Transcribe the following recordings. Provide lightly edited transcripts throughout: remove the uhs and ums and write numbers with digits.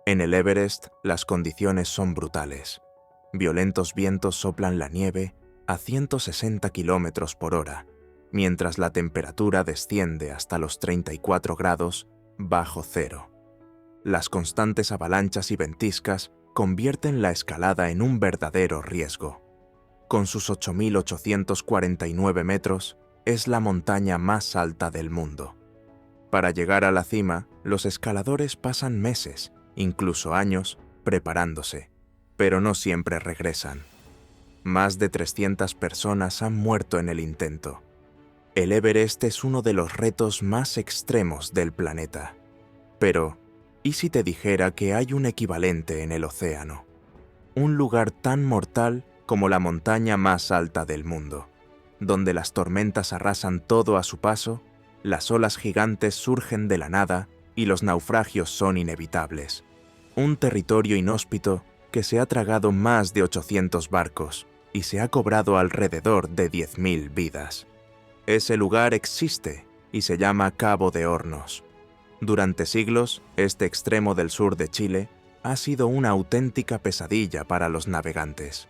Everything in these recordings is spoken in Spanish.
En el Everest, las condiciones son brutales. Violentos vientos soplan la nieve a 160 km por hora, mientras la temperatura desciende hasta los 34 grados bajo cero. Las constantes avalanchas y ventiscas convierten la escalada en un verdadero riesgo. Con sus 8.849 metros, es la montaña más alta del mundo. Para llegar a la cima, los escaladores pasan meses, incluso años, preparándose, pero no siempre regresan. Más de 300 personas han muerto en el intento. El Everest es uno de los retos más extremos del planeta. Pero, ¿y si te dijera que hay un equivalente en el océano? Un lugar tan mortal como la montaña más alta del mundo, donde las tormentas arrasan todo a su paso, las olas gigantes surgen de la nada y los naufragios son inevitables. Un territorio inhóspito que se ha tragado más de 800 barcos y se ha cobrado alrededor de 10.000 vidas. Ese lugar existe y se llama Cabo de Hornos. Durante siglos, este extremo del sur de Chile ha sido una auténtica pesadilla para los navegantes.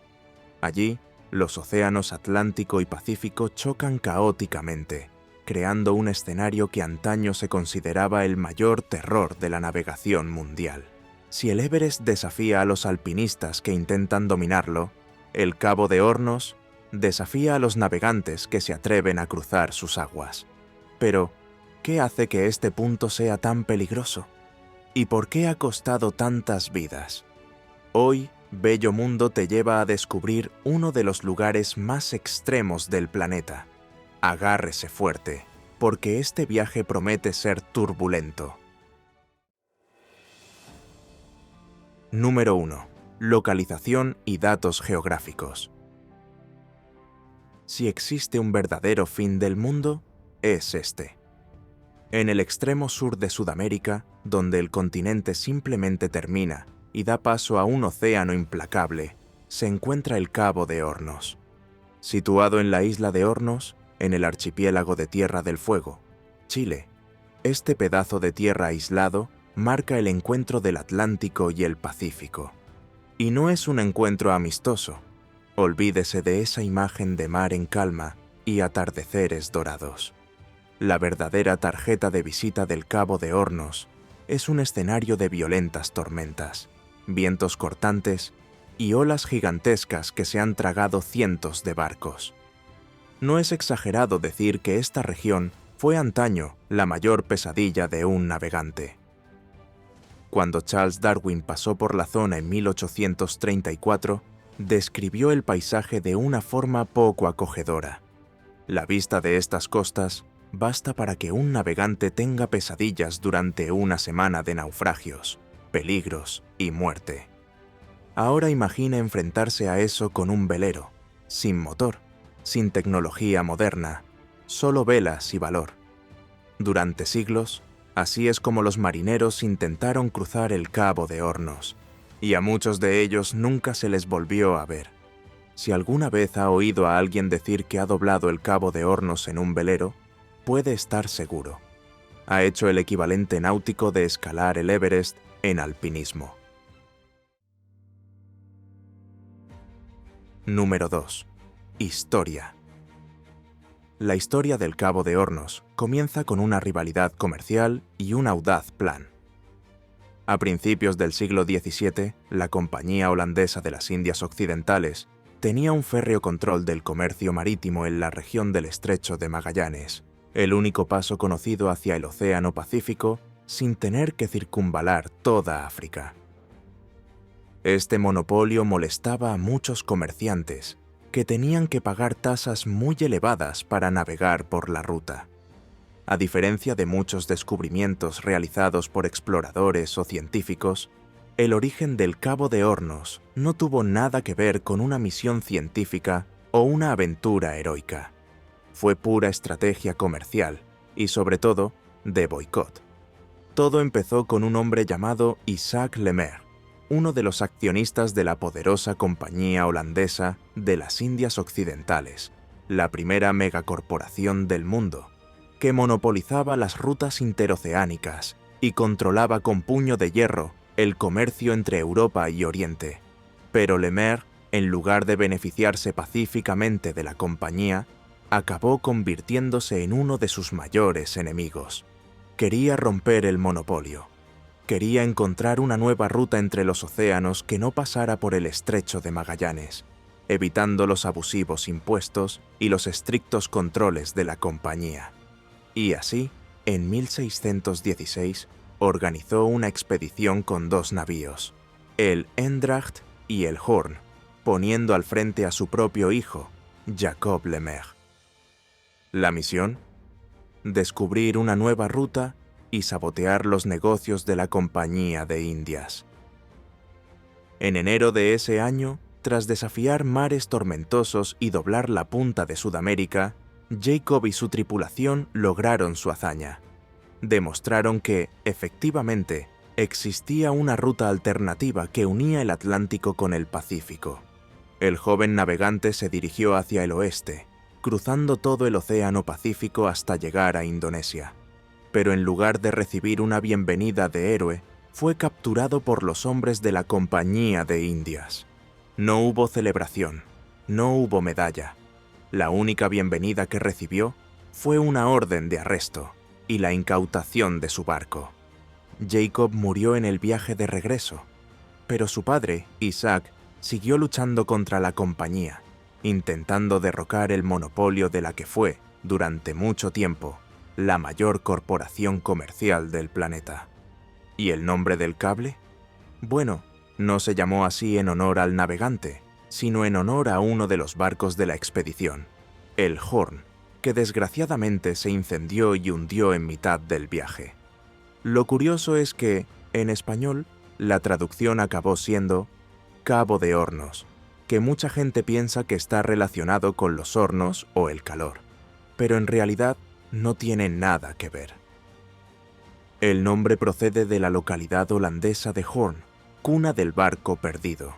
Allí, los océanos Atlántico y Pacífico chocan caóticamente, creando un escenario que antaño se consideraba el mayor terror de la navegación mundial. Si el Everest desafía a los alpinistas que intentan dominarlo, el Cabo de Hornos desafía a los navegantes que se atreven a cruzar sus aguas. Pero, ¿qué hace que este punto sea tan peligroso? ¿Y por qué ha costado tantas vidas? Hoy, Bello Mundo te lleva a descubrir uno de los lugares más extremos del planeta. Agárrese fuerte, porque este viaje promete ser turbulento. Número 1. Localización y datos geográficos. Si existe un verdadero fin del mundo, es este. En el extremo sur de Sudamérica, donde el continente simplemente termina y da paso a un océano implacable, se encuentra el Cabo de Hornos. Situado en la isla de Hornos, en el archipiélago de Tierra del Fuego, Chile, este pedazo de tierra aislado marca el encuentro del Atlántico y el Pacífico. Y no es un encuentro amistoso. Olvídese de esa imagen de mar en calma y atardeceres dorados. La verdadera tarjeta de visita del Cabo de Hornos es un escenario de violentas tormentas, vientos cortantes y olas gigantescas que se han tragado cientos de barcos. No es exagerado decir que esta región fue antaño la mayor pesadilla de un navegante. Cuando Charles Darwin pasó por la zona en 1834, describió el paisaje de una forma poco acogedora. La vista de estas costas basta para que un navegante tenga pesadillas durante una semana de naufragios, peligros y muerte. Ahora imagina enfrentarse a eso con un velero, sin motor, sin tecnología moderna, solo velas y valor. Durante siglos, así es como los marineros intentaron cruzar el Cabo de Hornos, y a muchos de ellos nunca se les volvió a ver. Si alguna vez ha oído a alguien decir que ha doblado el Cabo de Hornos en un velero, puede estar seguro. Ha hecho el equivalente náutico de escalar el Everest en alpinismo. Número 2. Historia. La historia del Cabo de Hornos comienza con una rivalidad comercial y un audaz plan. A principios del siglo XVII, la Compañía Holandesa de las Indias Occidentales tenía un férreo control del comercio marítimo en la región del Estrecho de Magallanes, el único paso conocido hacia el Océano Pacífico sin tener que circunvalar toda África. Este monopolio molestaba a muchos comerciantes que tenían que pagar tasas muy elevadas para navegar por la ruta. A diferencia de muchos descubrimientos realizados por exploradores o científicos, el origen del Cabo de Hornos no tuvo nada que ver con una misión científica o una aventura heroica. Fue pura estrategia comercial y, sobre todo, de boicot. Todo empezó con un hombre llamado Isaac Lemaire, uno de los accionistas de la poderosa Compañía Holandesa de las Indias Occidentales, la primera megacorporación del mundo, que monopolizaba las rutas interoceánicas y controlaba con puño de hierro el comercio entre Europa y Oriente. Pero Le Maire, en lugar de beneficiarse pacíficamente de la compañía, acabó convirtiéndose en uno de sus mayores enemigos. Quería romper el monopolio. Quería encontrar una nueva ruta entre los océanos que no pasara por el estrecho de Magallanes, evitando los abusivos impuestos y los estrictos controles de la compañía. Y así, en 1616, organizó una expedición con 2 navíos, el Eendracht y el Hoorn, poniendo al frente a su propio hijo, Jacob Le Maire. La misión: descubrir una nueva ruta y sabotear los negocios de la Compañía de Indias. En enero de ese año, tras desafiar mares tormentosos y doblar la punta de Sudamérica, Jacob y su tripulación lograron su hazaña. Demostraron que, efectivamente, existía una ruta alternativa que unía el Atlántico con el Pacífico. El joven navegante se dirigió hacia el oeste, cruzando todo el Océano Pacífico hasta llegar a Indonesia. Pero en lugar de recibir una bienvenida de héroe, fue capturado por los hombres de la Compañía de Indias. No hubo celebración, no hubo medalla. La única bienvenida que recibió fue una orden de arresto y la incautación de su barco. Jacob murió en el viaje de regreso, pero su padre, Isaac, siguió luchando contra la compañía, intentando derrocar el monopolio de la que fue, durante mucho tiempo, la mayor corporación comercial del planeta. ¿Y el nombre del cable? Bueno, no se llamó así en honor al navegante, sino en honor a uno de los barcos de la expedición, el Hoorn, que desgraciadamente se incendió y hundió en mitad del viaje. Lo curioso es que, en español, la traducción acabó siendo Cabo de Hornos, que mucha gente piensa que está relacionado con los hornos o el calor, pero en realidad no tiene nada que ver. El nombre procede de la localidad holandesa de Hoorn, cuna del barco perdido,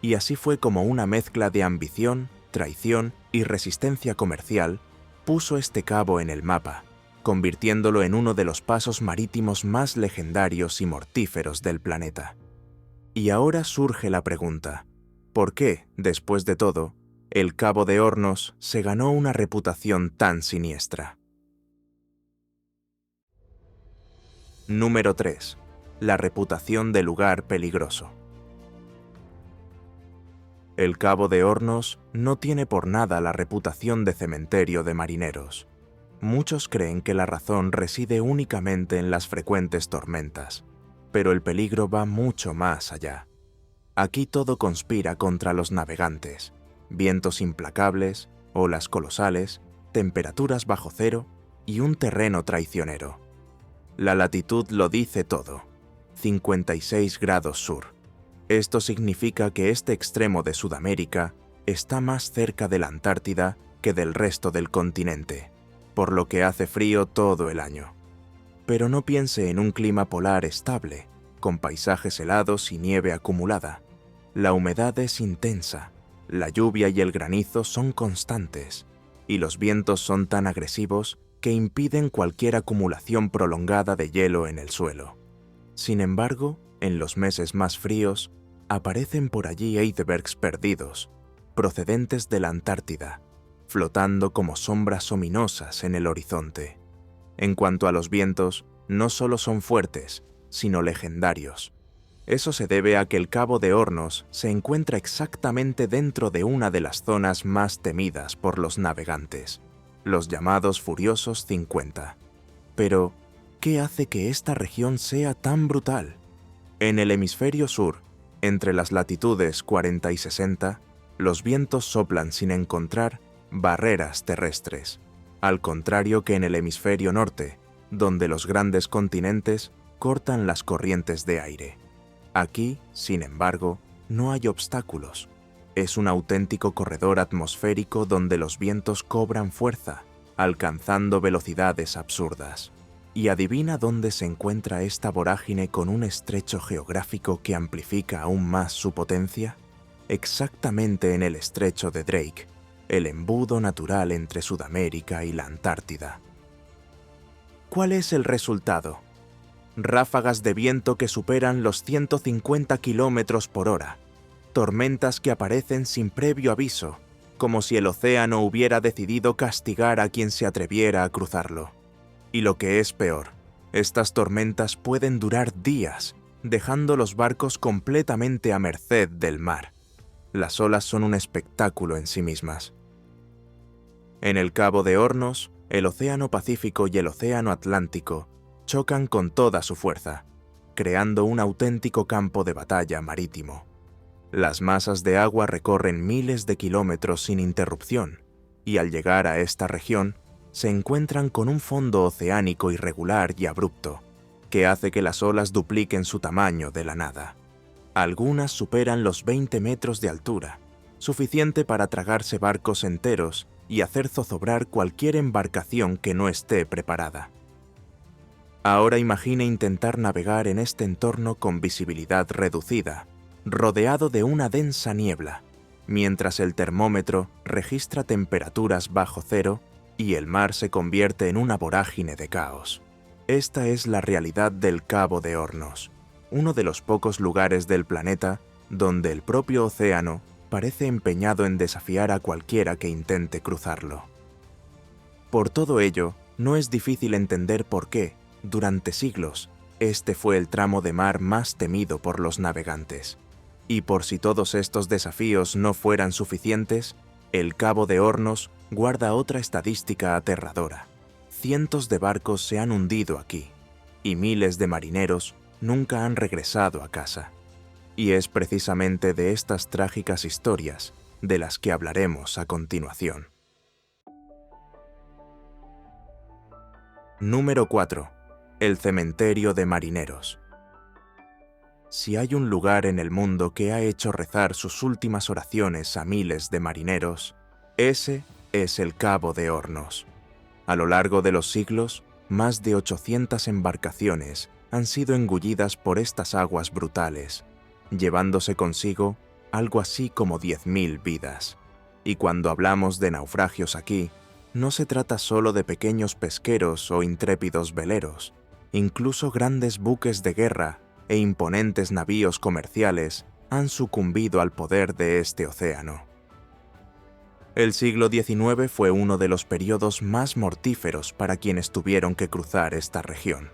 y así fue como una mezcla de ambición, traición y resistencia comercial puso este cabo en el mapa, convirtiéndolo en uno de los pasos marítimos más legendarios y mortíferos del planeta. Y ahora surge la pregunta: ¿por qué, después de todo, el Cabo de Hornos se ganó una reputación tan siniestra? Número 3. La reputación de lugar peligroso. El Cabo de Hornos no tiene por nada la reputación de cementerio de marineros. Muchos creen que la razón reside únicamente en las frecuentes tormentas, pero el peligro va mucho más allá. Aquí todo conspira contra los navegantes: vientos implacables, olas colosales, temperaturas bajo cero y un terreno traicionero. La latitud lo dice todo: 56 grados sur. Esto significa que este extremo de Sudamérica está más cerca de la Antártida que del resto del continente, por lo que hace frío todo el año. Pero no piense en un clima polar estable, con paisajes helados y nieve acumulada. La humedad es intensa, la lluvia y el granizo son constantes, y los vientos son tan agresivos que impiden cualquier acumulación prolongada de hielo en el suelo. Sin embargo, en los meses más fríos, aparecen por allí icebergs perdidos, procedentes de la Antártida, flotando como sombras ominosas en el horizonte. En cuanto a los vientos, no solo son fuertes, sino legendarios. Eso se debe a que el Cabo de Hornos se encuentra exactamente dentro de una de las zonas más temidas por los navegantes, los llamados Furiosos 50. Pero, ¿qué hace que esta región sea tan brutal? En el hemisferio sur, entre las latitudes 40 y 60, los vientos soplan sin encontrar barreras terrestres, al contrario que en el hemisferio norte, donde los grandes continentes cortan las corrientes de aire. Aquí, sin embargo, no hay obstáculos. Es un auténtico corredor atmosférico donde los vientos cobran fuerza, alcanzando velocidades absurdas. ¿Y adivina dónde se encuentra esta vorágine con un estrecho geográfico que amplifica aún más su potencia? Exactamente en el estrecho de Drake, el embudo natural entre Sudamérica y la Antártida. ¿Cuál es el resultado? ráfagas de viento que superan los 150 kilómetros por hora, tormentas que aparecen sin previo aviso, como si el océano hubiera decidido castigar a quien se atreviera a cruzarlo. Y lo que es peor, estas tormentas pueden durar días, dejando los barcos completamente a merced del mar. Las olas son un espectáculo en sí mismas. En el Cabo de Hornos, el Océano Pacífico y el Océano Atlántico chocan con toda su fuerza, creando un auténtico campo de batalla marítimo. Las masas de agua recorren miles de kilómetros sin interrupción, y al llegar a esta región, se encuentran con un fondo oceánico irregular y abrupto, que hace que las olas dupliquen su tamaño de la nada. Algunas superan los 20 metros de altura, suficiente para tragarse barcos enteros y hacer zozobrar cualquier embarcación que no esté preparada. Ahora imagine intentar navegar en este entorno con visibilidad reducida, rodeado de una densa niebla, mientras el termómetro registra temperaturas bajo cero y el mar se convierte en una vorágine de caos. Esta es la realidad del Cabo de Hornos, uno de los pocos lugares del planeta donde el propio océano parece empeñado en desafiar a cualquiera que intente cruzarlo. Por todo ello, no es difícil entender por qué, durante siglos, este fue el tramo de mar más temido por los navegantes. Y por si todos estos desafíos no fueran suficientes, el Cabo de Hornos guarda otra estadística aterradora. Cientos de barcos se han hundido aquí, y miles de marineros nunca han regresado a casa. Y es precisamente de estas trágicas historias de las que hablaremos a continuación. Número 4. El cementerio de marineros. Si hay un lugar en el mundo que ha hecho rezar sus últimas oraciones a miles de marineros, ese es el Cabo de Hornos. A lo largo de los siglos, más de 800 embarcaciones han sido engullidas por estas aguas brutales, llevándose consigo algo así como 10.000 vidas. Y cuando hablamos de naufragios aquí, no se trata solo de pequeños pesqueros o intrépidos veleros. Incluso grandes buques de guerra e imponentes navíos comerciales han sucumbido al poder de este océano. El siglo XIX fue uno de los periodos más mortíferos para quienes tuvieron que cruzar esta región.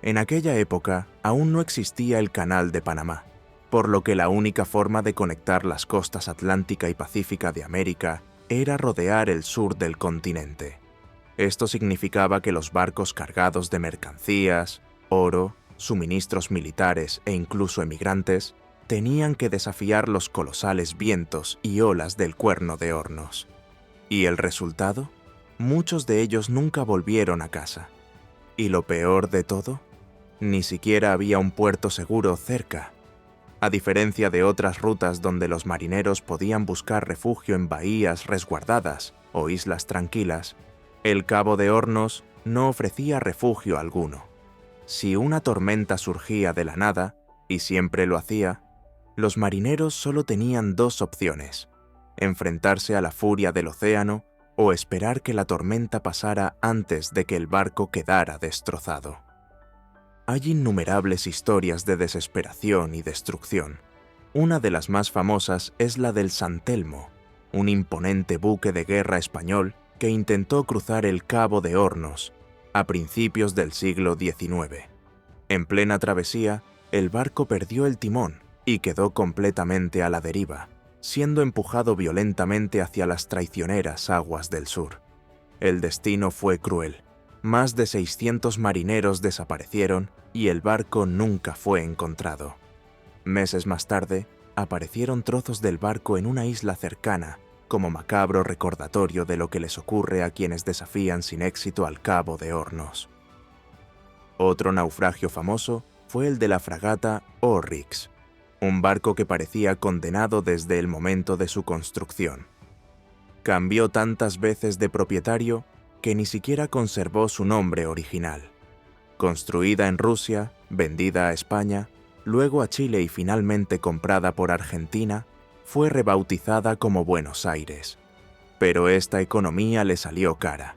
En aquella época aún no existía el Canal de Panamá, por lo que la única forma de conectar las costas atlántica y pacífica de América era rodear el sur del continente. Esto significaba que los barcos cargados de mercancías, oro, suministros militares e incluso emigrantes tenían que desafiar los colosales vientos y olas del Cuerno de Hornos. ¿Y el resultado? Muchos de ellos nunca volvieron a casa. Y lo peor de todo, ni siquiera había un puerto seguro cerca. A diferencia de otras rutas donde los marineros podían buscar refugio en bahías resguardadas o islas tranquilas, el Cabo de Hornos no ofrecía refugio alguno. Si una tormenta surgía de la nada, y siempre lo hacía, los marineros solo tenían dos opciones: enfrentarse a la furia del océano o esperar que la tormenta pasara antes de que el barco quedara destrozado. Hay innumerables historias de desesperación y destrucción. Una de las más famosas es la del San Telmo, un imponente buque de guerra español que intentó cruzar el Cabo de Hornos a principios del siglo XIX. En plena travesía, el barco perdió el timón y quedó completamente a la deriva, siendo empujado violentamente hacia las traicioneras aguas del sur. El destino fue cruel. Más de 600 marineros desaparecieron y el barco nunca fue encontrado. Meses más tarde, aparecieron trozos del barco en una isla cercana, como macabro recordatorio de lo que les ocurre a quienes desafían sin éxito al Cabo de Hornos. Otro naufragio famoso fue el de la fragata Oryx, un barco que parecía condenado desde el momento de su construcción. Cambió tantas veces de propietario que ni siquiera conservó su nombre original. Construida en Rusia, vendida a España, luego a Chile y finalmente comprada por Argentina, fue rebautizada como Buenos Aires. Pero esta economía le salió cara.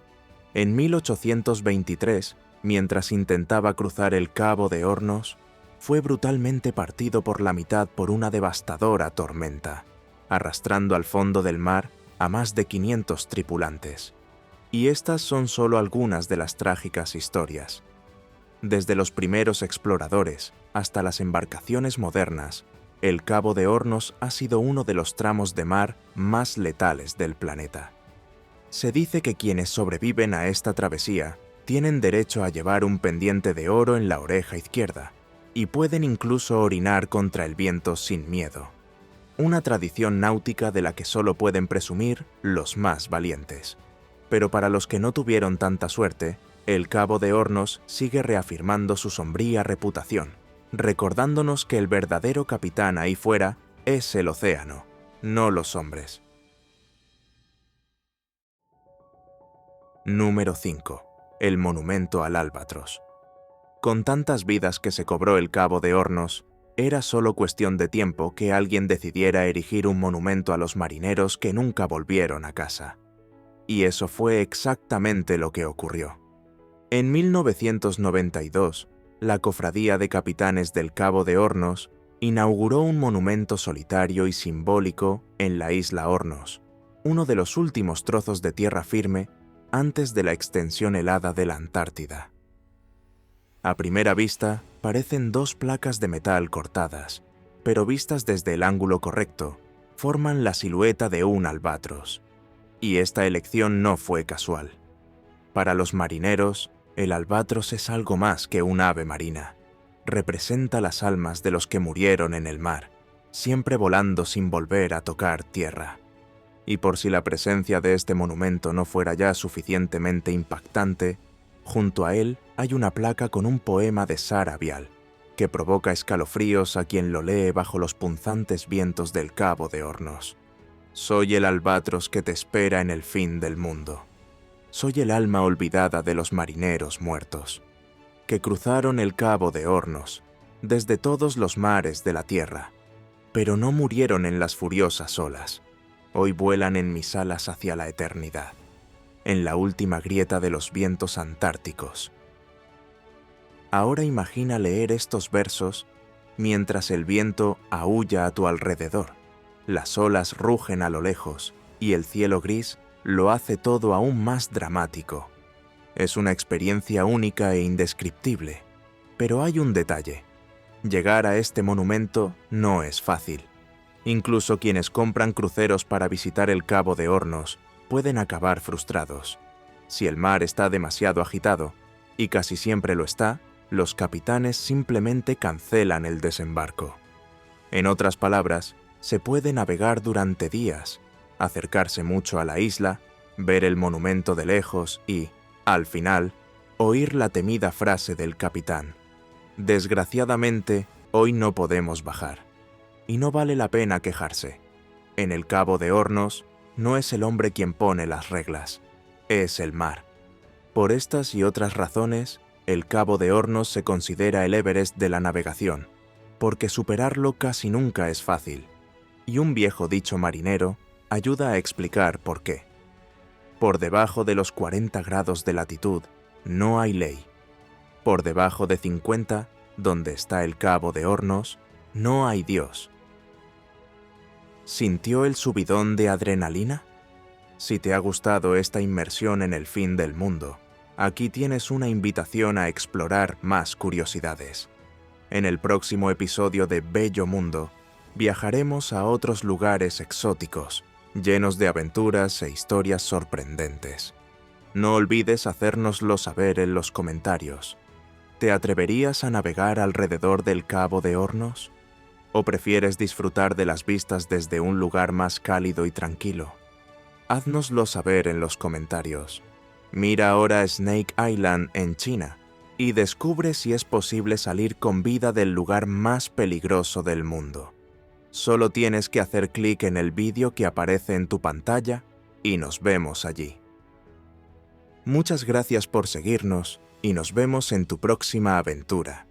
En 1823, mientras intentaba cruzar el Cabo de Hornos, fue brutalmente partido por la mitad por una devastadora tormenta, arrastrando al fondo del mar a más de 500 tripulantes. Y estas son solo algunas de las trágicas historias. Desde los primeros exploradores hasta las embarcaciones modernas, el Cabo de Hornos ha sido uno de los tramos de mar más letales del planeta. Se dice que quienes sobreviven a esta travesía tienen derecho a llevar un pendiente de oro en la oreja izquierda y pueden incluso orinar contra el viento sin miedo. Una tradición náutica de la que solo pueden presumir los más valientes. Pero para los que no tuvieron tanta suerte, el Cabo de Hornos sigue reafirmando su sombría reputación, recordándonos que el verdadero capitán ahí fuera es el océano, no los hombres. Número 5. El monumento al albatros. Con tantas vidas que se cobró el Cabo de Hornos, era solo cuestión de tiempo que alguien decidiera erigir un monumento a los marineros que nunca volvieron a casa. Y eso fue exactamente lo que ocurrió. En 1992, la Cofradía de Capitanes del Cabo de Hornos inauguró un monumento solitario y simbólico en la isla Hornos, uno de los últimos trozos de tierra firme antes de la extensión helada de la Antártida. A primera vista, parecen dos placas de metal cortadas, pero vistas desde el ángulo correcto, forman la silueta de un albatros. Y esta elección no fue casual. Para los marineros, el albatros es algo más que un ave marina. Representa las almas de los que murieron en el mar, siempre volando sin volver a tocar tierra. Y por si la presencia de este monumento no fuera ya suficientemente impactante, junto a él hay una placa con un poema de Sara Vial, que provoca escalofríos a quien lo lee bajo los punzantes vientos del Cabo de Hornos. Soy el albatros que te espera en el fin del mundo. Soy el alma olvidada de los marineros muertos, que cruzaron el Cabo de Hornos, desde todos los mares de la tierra, pero no murieron en las furiosas olas. Hoy vuelan en mis alas hacia la eternidad, en la última grieta de los vientos antárticos. Ahora imagina leer estos versos mientras el viento aúlla a tu alrededor, las olas rugen a lo lejos y el cielo gris lo hace todo aún más dramático. Es una experiencia única e indescriptible, pero hay un detalle. Llegar a este monumento no es fácil. Incluso quienes compran cruceros para visitar el Cabo de Hornos pueden acabar frustrados. Si el mar está demasiado agitado, y casi siempre lo está, los capitanes simplemente cancelan el desembarco. En otras palabras, se puede navegar durante días, acercarse mucho a la isla, ver el monumento de lejos y, al final, oír la temida frase del capitán: «Desgraciadamente, hoy no podemos bajar». Y no vale la pena quejarse. En el Cabo de Hornos no es el hombre quien pone las reglas, es el mar. Por estas y otras razones, el Cabo de Hornos se considera el Everest de la navegación, porque superarlo casi nunca es fácil. Y un viejo dicho marinero ayuda a explicar por qué. Por debajo de los 40 grados de latitud no hay ley. Por debajo de 50, donde está el Cabo de Hornos, no hay Dios. ¿Sintió el subidón de adrenalina? Si te ha gustado esta inmersión en el fin del mundo, aquí tienes una invitación a explorar más curiosidades. En el próximo episodio de Bello Mundo, viajaremos a otros lugares exóticos, llenos de aventuras e historias sorprendentes. No olvides hacérnoslo saber en los comentarios. ¿Te atreverías a navegar alrededor del Cabo de Hornos? ¿O prefieres disfrutar de las vistas desde un lugar más cálido y tranquilo? Háznoslo saber en los comentarios. Mira ahora Snake Island en China y descubre si es posible salir con vida del lugar más peligroso del mundo. Solo tienes que hacer clic en el vídeo que aparece en tu pantalla y nos vemos allí. Muchas gracias por seguirnos y nos vemos en tu próxima aventura.